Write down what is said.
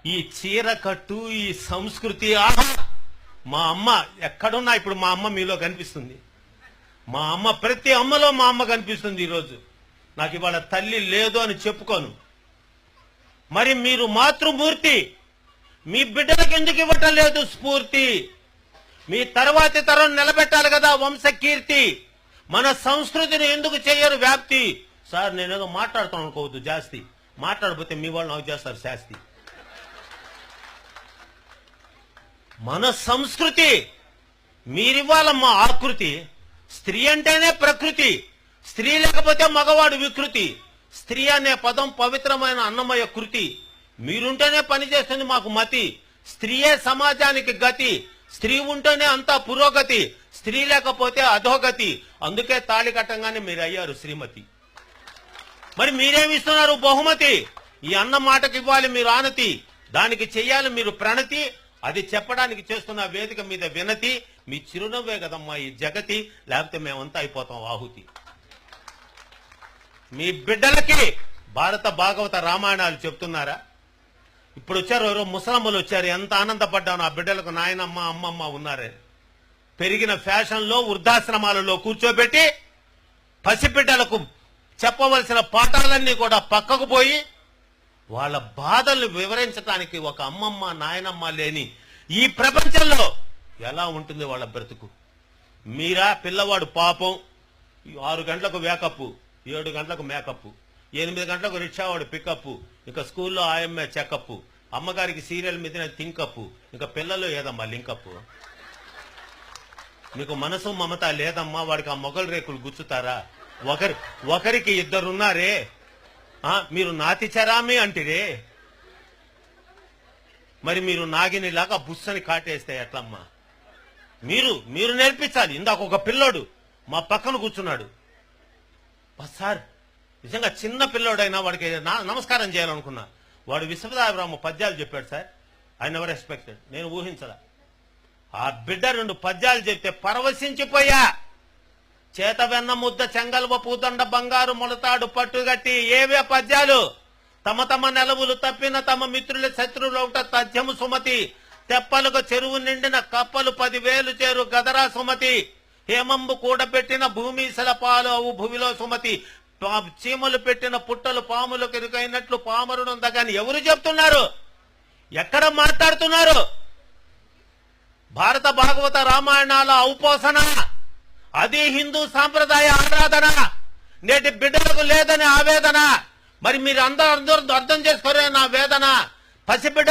ఈ చీర కట్టు, ఈ సంస్కృతి, ఆహా! మా అమ్మ ఎక్కడున్నా ఇప్పుడు మా అమ్మ మీలో కనిపిస్తుంది. మా అమ్మ ప్రతి అమ్మలో మా అమ్మ కనిపిస్తుంది. ఈరోజు నాకు ఇవాళ తల్లి లేదు అని చెప్పుకోను. మరి మీరు మాతృమూర్తి, మీ బిడ్డలకు ఎందుకు ఇవ్వటం లేదు స్ఫూర్తి? మీ తర్వాతి తరం నిలబెట్టాలి కదా వంశకీర్తి. మన సంస్కృతిని ఎందుకు చేయరు వ్యాప్తి? సార్ నేనేదో మాట్లాడుతాను అనుకోవద్దు, జాస్తి మాట్లాడకపోతే మీ వాళ్ళు నాకు చేస్తారు శాస్తి. మన సంస్కృతి మీరివ్వాలమ్మా ఆకృతి. స్త్రీ అంటేనే ప్రకృతి, స్త్రీ లేకపోతే మగవాడు వికృతి. స్త్రీ అనే పదం పవిత్రమైన అన్నమయ కృతి. మీరుంటేనే పనిచేస్తుంది మాకు మతి. స్త్రీయే సమాజానికి గతి. స్త్రీ ఉంటేనే అంతా పురోగతి, స్త్రీ లేకపోతే అధోగతి. అందుకే తాళి కట్టంగానే మీరు అయ్యారు శ్రీమతి. మరి మీరేమిస్తున్నారు బహుమతి? ఈ అన్న మాటకి ఇవ్వాలి మీరు ఆనతి, దానికి చెయ్యాలి మీరు ప్రణతి. అది చెప్పడానికి చేస్తున్న వేదిక మీద వినతి. మీ చిరునవ్వే కదమ్మా ఈ జగతి, లేకపోతే మేమంతా అయిపోతాం ఆహుతి. మీ బిడ్డలకి భారత భాగవత రామాయణాలు చెప్తున్నారా? ఇప్పుడు వచ్చారు ఎవరో ముసలమ్మలు వచ్చారు, ఎంత ఆనందపడ్డాను. ఆ బిడ్డలకు నాయనమ్మ అమ్మమ్మ ఉన్నారే. పెరిగిన ఫ్యాషన్లో వృద్ధాశ్రమాలలో కూర్చోబెట్టి పసిబిడ్డలకు చెప్పవలసిన పాఠాలన్నీ కూడా పక్కకు పోయి వాళ్ళ బాధలు వివరించడానికి ఒక అమ్మమ్మ నాయనమ్మ లేని ఈ ప్రపంచంలో ఎలా ఉంటుంది వాళ్ళ బ్రతుకు? మీరా పిల్లవాడు పాపం 6 గంటలకు వేకప్, 7 గంటలకు మేకప్, 8 గంటలకు రిక్షావాడు పికప్, ఇక స్కూల్లో ఆయమ్మే చెకప్, అమ్మగారికి సీరియల్ మీద థింకప్, ఇక పిల్లలు ఏదమ్మా లింకప్. మీకు మనసు మమత లేదమ్మా, వాడికి ఆ మొగలు రేకులు గుచ్చుతారా? ఒకరికి 2 ఉన్నారే, మీరు నాతి చరామి అంటిరే. మరి మీరు నాగినిలాగా బుస్సని కాటేస్తే ఎట్లమ్మా? మీరు నేర్పించాలి. ఇందాక ఒక పిల్లోడు మా పక్కన కూర్చున్నాడు సార్, నిజంగా చిన్న పిల్లోడైనా వాడికి నమస్కారం చేయాలనుకున్నా. వాడు విశ్వనాథరామ పద్యాలు చెప్పాడు సార్. ఐ నెవర్ ఎక్స్పెక్టెడ్, నేను ఊహించలా. ఆ బిడ్డ 2 పద్యాలు చెప్తే పరవశించిపోయా. చేత వెన్న ముద్ద చెంగల్వ పూదండ బంగారు మొలతాడు పట్టుగట్టి. ఏవే పద్యాలు? తమ తమ నెలవులు తప్పిన తమ మిత్రుల శత్రువులౌట తథ్యము సుమతి. తెప్పలుగా చెరువు నిండిన కప్పలు 10,000 చేరు గదరా సుమతి. హేమంబు కూడబెట్టిన భూమిశల పాలు అవు భూమిలో సుమతి. చీమలు పెట్టిన పుట్టలు పాములకు ఎరుకైనట్లు పామరునుందగాని ఎవరు చెప్తున్నారు? ఎక్కడ మాట్లాడుతున్నారు? భారత భాగవత రామాయణాల ఔపోసన అది హిందూ సాంప్రదాయ ఆరాధన. నేటి బిడ్డలకు లేదని ఆవేదన. మరి మీరు అందరూ అర్థం చేసుకోరే నా వేదన. పసిబిడ్డ